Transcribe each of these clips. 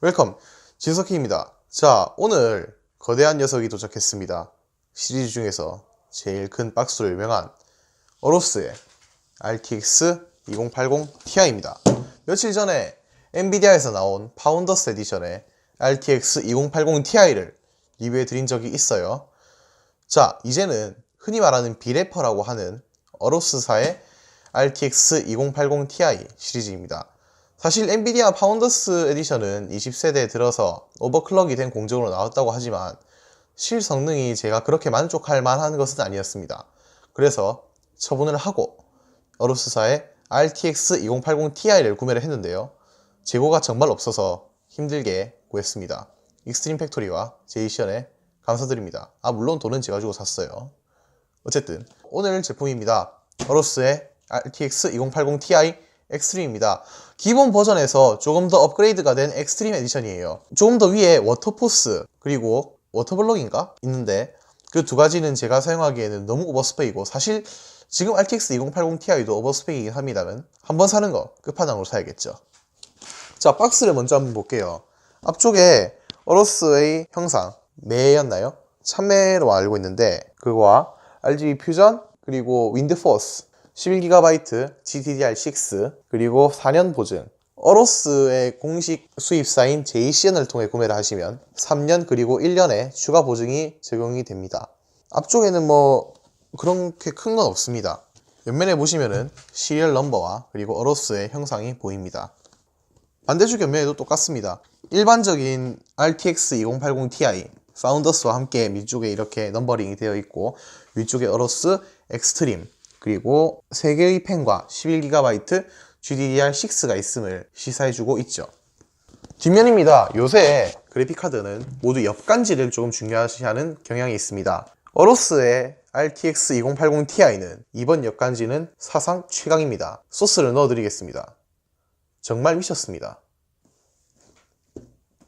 웰컴, 진석희입니다. 자, 오늘 거대한 녀석이 도착했습니다. 시리즈 중에서 제일 큰 박스로 유명한 어로스의 RTX 2080 Ti입니다. 며칠 전에 엔비디아에서 나온 파운더스 에디션의 RTX 2080 Ti를 리뷰해 드린 적이 있어요. 자, 이제는 흔히 말하는 비래퍼라고 하는 어로스사의 RTX 2080 Ti 시리즈입니다. 사실 엔비디아 파운더스 에디션은 20세대에 들어서 오버클럭이 된 공정으로 나왔다고 하지만 실성능이 제가 그렇게 만족할 만한 것은 아니었습니다. 그래서 처분을 하고 어로스사의 RTX 2080 Ti를 구매를 했는데요. 재고가 정말 없어서 힘들게 구했습니다. 익스트림 팩토리와 제이시언에 감사드립니다. 물론 돈은 제가 주고 샀어요. 어쨌든 오늘 제품입니다. 어로스의 RTX 2080 Ti 엑스트림입니다. 기본 버전에서 조금 더 업그레이드가 된 엑스트림 에디션이에요. 조금 더 위에 워터포스 그리고 워터블럭인가? 있는데 그 두 가지는 제가 사용하기에는 너무 오버스펙이고, 사실 지금 RTX 2080 Ti도 오버스펙이긴 합니다만 한번 사는 거 끝판왕으로 사야겠죠. 자, 박스를 먼저 한번 볼게요. 앞쪽에 어로스의 형상, 매였나요? 참매로 알고 있는데 그거와 RGB 퓨전 그리고 윈드포스 11GB GDDR6 그리고 4년 보증, 어로스의 공식 수입사인 제이시언을 통해 구매를 하시면 3년 그리고 1년의 추가 보증이 적용이 됩니다. 앞쪽에는 그렇게 큰 건 없습니다. 옆면에 보시면은 시리얼 넘버와 그리고 어로스의 형상이 보입니다. 반대쪽 옆면에도 똑같습니다. 일반적인 RTX 2080 Ti 파운더스와 함께 밑쪽에 이렇게 넘버링이 되어 있고, 위쪽에 어로스 엑스트림 그리고 3개의 펜과 11GB GDDR6가 있음을 시사해주고 있죠. 뒷면입니다. 요새 그래픽카드는 모두 옆간지를 조금 중요시하는 경향이 있습니다. 어로스의 RTX 2080 Ti는 이번 옆간지는 사상 최강입니다. 소스를 넣어드리겠습니다. 정말 미쳤습니다.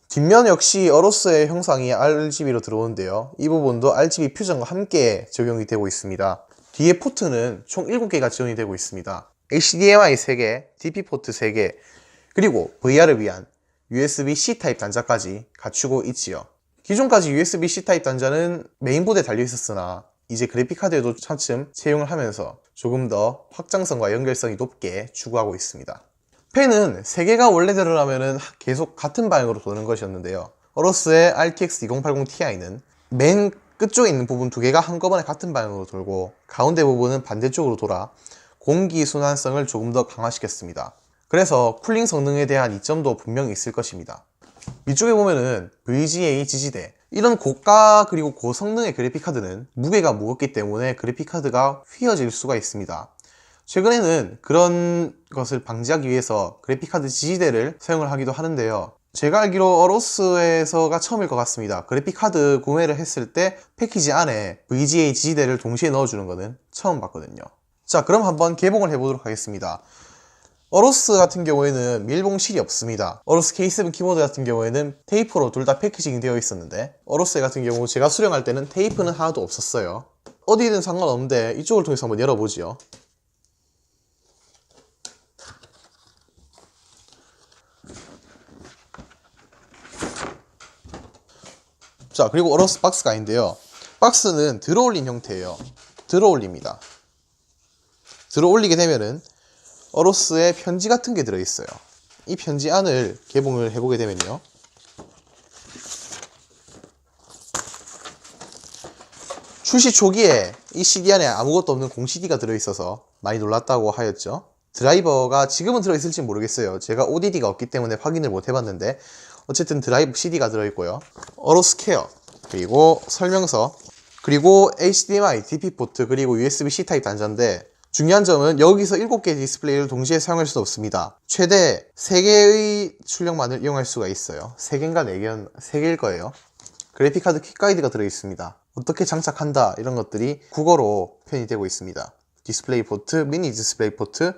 뒷면 역시 어로스의 형상이 RGB로 들어오는데요. 이 부분도 RGB 퓨전과 함께 적용이 되고 있습니다. 뒤에 포트는 총 7개가 지원이 되고 있습니다. HDMI 3개, DP 포트 3개, 그리고 VR을 위한 USB-C 타입 단자까지 갖추고 있지요. 기존까지 USB-C 타입 단자는 메인보드에 달려 있었으나 이제 그래픽카드에도 차츰 채용을 하면서 조금 더 확장성과 연결성이 높게 추구하고 있습니다. 펜은 3개가 원래대로라면 계속 같은 방향으로 도는 것이었는데요. 어로스의 RTX 2080 Ti는 맨 끝쪽에 있는 부분 2개가 한꺼번에 같은 방향으로 돌고, 가운데 부분은 반대쪽으로 돌아 공기 순환성을 조금 더 강화시켰습니다. 그래서 쿨링 성능에 대한 이점도 분명히 있을 것입니다. 위쪽에 보면은 VGA 지지대, 이런 고가 그리고 고성능의 그래픽카드는 무게가 무겁기 때문에 그래픽카드가 휘어질 수가 있습니다. 최근에는 그런 것을 방지하기 위해서 그래픽카드 지지대를 사용을 하기도 하는데요. 제가 알기로 어로스에서가 처음일 것 같습니다. 그래픽카드 구매를 했을 때 패키지 안에 VGA 지지대를 동시에 넣어주는 거는 처음 봤거든요. 자, 그럼 한번 개봉을 해보도록 하겠습니다. 어로스 같은 경우에는 밀봉실이 없습니다. 어로스 K7 키보드 같은 경우에는 테이프로 둘 다 패키징이 되어 있었는데, 어로스 같은 경우 제가 수령할 때는 테이프는 하나도 없었어요. 어디든 상관없는데 이쪽을 통해서 한번 열어보지요. 자, 그리고 어로스 박스가 아닌데요. 박스는 들어올린 형태예요. 들어올립니다. 들어올리게 되면은 어로스의 편지 같은 게 들어있어요. 이 편지 안을 개봉을 해보게 되면요, 출시 초기에 이 CD 안에 아무것도 없는 공 CD가 들어있어서 많이 놀랐다고 하였죠. 드라이버가 지금은 들어있을지 모르겠어요. 제가 ODD가 없기 때문에 확인을 못 해봤는데 어쨌든 드라이브 CD가 들어있고요. 어로스 케어, 그리고 설명서, 그리고 HDMI, DP 포트, 그리고 USB-C 타입 단자인데, 중요한 점은 여기서 7개의 디스플레이를 동시에 사용할 수 없습니다. 최대 3개의 출력만을 이용할 수가 있어요. 3개인가 4개, 3개일 거예요. 그래픽카드 킥 가이드가 들어있습니다. 어떻게 장착한다 이런 것들이 국어로 표현이 되고 있습니다. 디스플레이 포트, 미니 디스플레이 포트,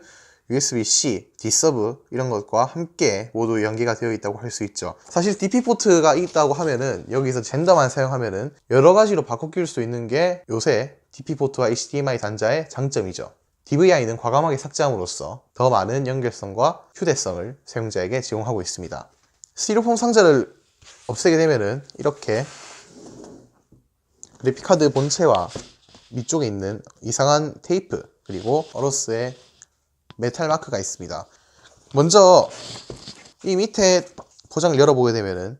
USB-C, D서브 이런 것과 함께 모두 연계가 되어 있다고 할 수 있죠. 사실 DP 포트가 있다고 하면은 여기서 젠더만 사용하면은 여러 가지로 바꿔 끼울 수 있는 게 요새 DP 포트와 HDMI 단자의 장점이죠. DVI는 과감하게 삭제함으로써 더 많은 연결성과 휴대성을 사용자에게 제공하고 있습니다. 스티로폼 상자를 없애게 되면은 이렇게 그래픽카드 본체와 밑쪽에 있는 이상한 테이프, 그리고 어로스의 메탈 마크가 있습니다. 먼저 이 밑에 포장을 열어보게 되면은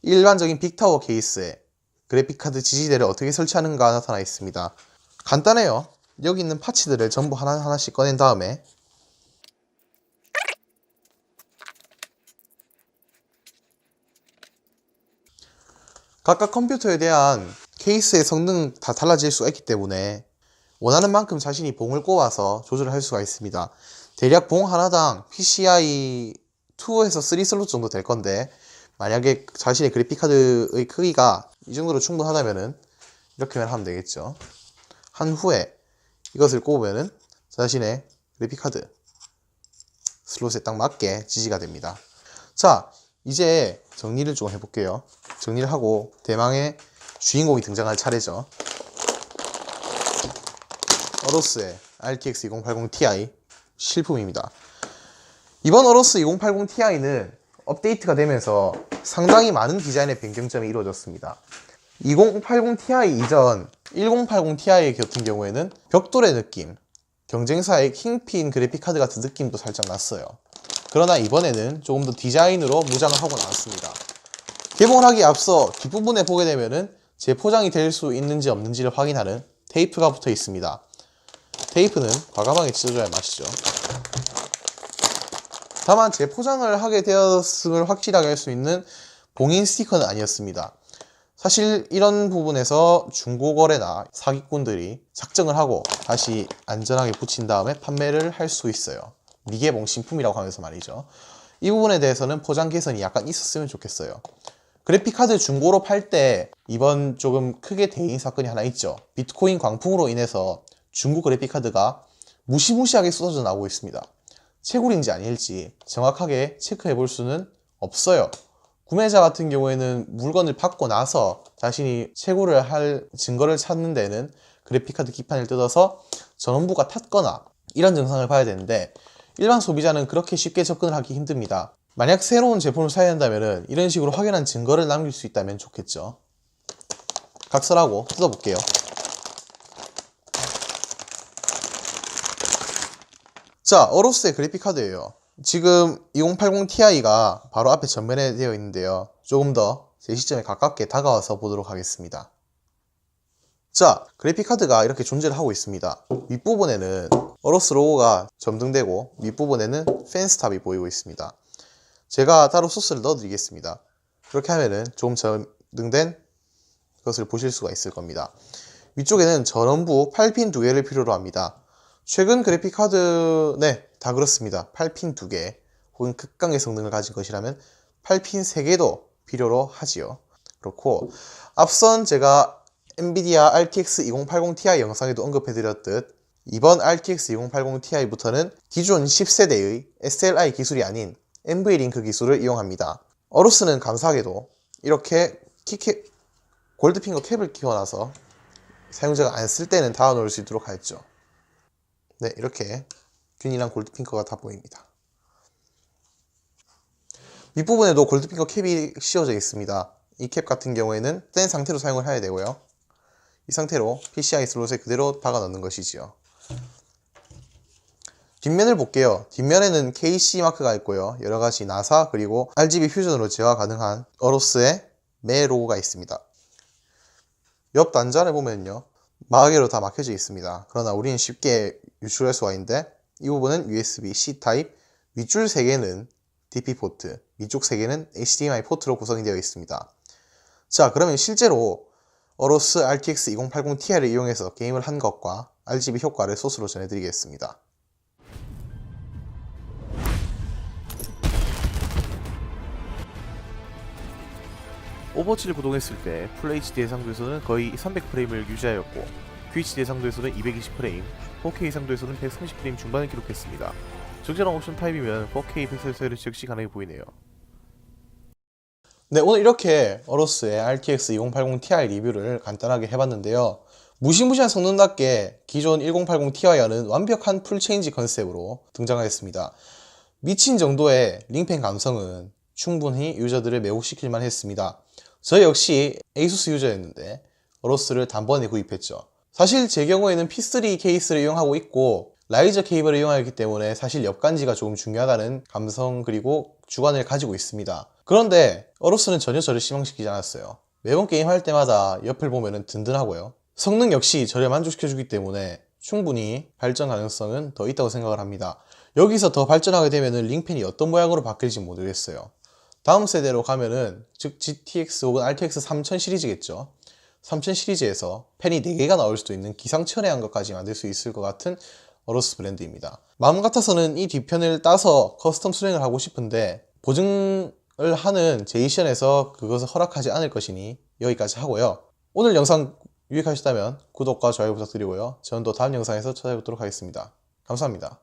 일반적인 빅타워 케이스에 그래픽카드 지지대를 어떻게 설치하는가 나타나 있습니다. 간단해요. 여기 있는 파츠들을 전부 하나하나씩 꺼낸 다음에 각각 컴퓨터에 대한 케이스의 성능 다 달라질 수가 있기 때문에 원하는 만큼 자신이 봉을 꼽아서 조절을 할 수가 있습니다. 대략 봉 하나당 PCI 2에서 3 슬롯 정도 될 건데, 만약에 자신의 그래픽카드의 크기가 이 정도로 충분하다면은 이렇게만 하면 되겠죠. 한 후에 이것을 꼽으면은 자신의 그래픽카드 슬롯에 딱 맞게 지지가 됩니다. 자, 이제 정리를 좀 해볼게요. 정리를 하고 대망의 주인공이 등장할 차례죠. 어로스의 RTX 2080 Ti 실품입니다. 이번 어로스 2080 Ti는 업데이트가 되면서 상당히 많은 디자인의 변경점이 이루어졌습니다. 2080 Ti 이전 1080 Ti 같은 경우에는 벽돌의 느낌, 경쟁사의 킹핀 그래픽카드 같은 느낌도 살짝 났어요. 그러나 이번에는 조금 더 디자인으로 무장을 하고 나왔습니다. 개봉을 하기에 앞서 뒷부분에 보게 되면은 재포장이 될 수 있는지 없는지를 확인하는 테이프가 붙어 있습니다. 테이프는 과감하게 찢어줘야 맛이죠. 다만 재포장을 하게 되었음을 확실하게 할 수 있는 봉인 스티커는 아니었습니다. 사실 이런 부분에서 중고거래나 사기꾼들이 작정을 하고 다시 안전하게 붙인 다음에 판매를 할 수 있어요. 미개봉 신품이라고 하면서 말이죠. 이 부분에 대해서는 포장 개선이 약간 있었으면 좋겠어요. 그래픽카드 중고로 팔 때 이번 조금 크게 대인 사건이 하나 있죠. 비트코인 광풍으로 인해서 중고 그래픽카드가 무시무시하게 쏟아져 나오고 있습니다. 채굴인지 아닐지 정확하게 체크해 볼 수는 없어요. 구매자 같은 경우에는 물건을 받고 나서 자신이 채굴을 할 증거를 찾는 데는 그래픽카드 기판을 뜯어서 전원부가 탔거나 이런 증상을 봐야 되는데, 일반 소비자는 그렇게 쉽게 접근을 하기 힘듭니다. 만약 새로운 제품을 사야 한다면 이런 식으로 확인한 증거를 남길 수 있다면 좋겠죠. 각설하고 뜯어볼게요. 자, 어로스의 그래픽카드예요. 지금 2080 Ti가 바로 앞에 전면에 되어 있는데요. 조금 더 제 시점에 가깝게 다가와서 보도록 하겠습니다. 자, 그래픽카드가 이렇게 존재를 하고 있습니다. 윗부분에는 어로스 로고가 점등되고 밑부분에는 팬스탑이 보이고 있습니다. 제가 따로 소스를 넣어 드리겠습니다. 그렇게 하면은 좀 점등된 것을 보실 수가 있을 겁니다. 위쪽에는 전원부 8핀 2개를 필요로 합니다. 최근 그래픽카드, 네, 다 그렇습니다. 8핀 2개 혹은 극강의 성능을 가진 것이라면 8핀 3개도 필요로 하지요. 그렇고 앞선 제가 엔비디아 RTX 2080 Ti 영상에도 언급해드렸듯 이번 RTX 2080 Ti부터는 기존 10세대의 SLI 기술이 아닌 NVLink 기술을 이용합니다. 어로스는 감사하게도 이렇게 골드핑거 캡을 끼워놔서 사용자가 안 쓸 때는 닫아놓을 수 있도록 하였죠. 네, 이렇게 균일한 골드핑거가 다 보입니다. 윗부분에도 골드핑거 캡이 씌워져 있습니다. 이 캡 같은 경우에는 뗀 상태로 사용을 해야 되고요. 이 상태로 PCI 슬롯에 그대로 박아 넣는 것이지요. 뒷면을 볼게요. 뒷면에는 KC 마크가 있고요. 여러가지 나사 그리고 RGB 퓨전으로 제어 가능한 어로스의 매 로고가 있습니다. 옆 단자를 보면요, 마개로 다 막혀져 있습니다. 그러나 우리는 쉽게 유출할 수가 있는데, 이 부분은 USB-C 타입, 윗줄 3개는 DP 포트, 위쪽 3개는 HDMI 포트로 구성이 되어 있습니다. 자, 그러면 실제로 어로스 RTX 2080 Ti를 이용해서 게임을 한 것과 RGB 효과를 소스로 전해드리겠습니다. 오버워치를 구동했을 때 FHD 해상도에서는 거의 300프레임을 유지하였고 QHD 해상도에서는 220프레임, 4K 해상도에서는 130프레임 중반을 기록했습니다. 적절한 옵션 타입이면 4K 픽셀 즉시 가능해 보이네요. 네, 오늘 이렇게 어로스의 RTX 2080 Ti 리뷰를 간단하게 해봤는데요. 무시무시한 성능답게 기존 1080 Ti와는 완벽한 풀체인지 컨셉으로 등장하였습니다. 미친 정도의 링펜 감성은 충분히 유저들을 매혹시킬만 했습니다. 저 역시 에이수스 유저였는데 어로스를 단번에 구입했죠. 사실 제 경우에는 P3 케이스를 이용하고 있고 라이저 케이블을 이용하기 때문에 사실 옆간지가 조금 중요하다는 감성 그리고 주관을 가지고 있습니다. 그런데 어로스는 전혀 저를 실망시키지 않았어요. 매번 게임할 때마다 옆을 보면 든든하고요. 성능 역시 저를 만족시켜주기 때문에 충분히 발전 가능성은 더 있다고 생각을 합니다. 여기서 더 발전하게 되면 링펜이 어떤 모양으로 바뀔지 모르겠어요. 다음 세대로 가면은 즉 GTX 혹은 RTX 3000 시리즈겠죠. 3000 시리즈에서 펜이 4개가 나올 수도 있는 기상천외한 것까지 만들 수 있을 것 같은 어로스 브랜드입니다. 마음 같아서는 이 뒤편을 따서 커스텀 수랭을 하고 싶은데 보증을 하는 제이션에서 그것을 허락하지 않을 것이니 여기까지 하고요. 오늘 영상 유익하셨다면 구독과 좋아요 부탁드리고요. 저는 또 다음 영상에서 찾아뵙도록 하겠습니다. 감사합니다.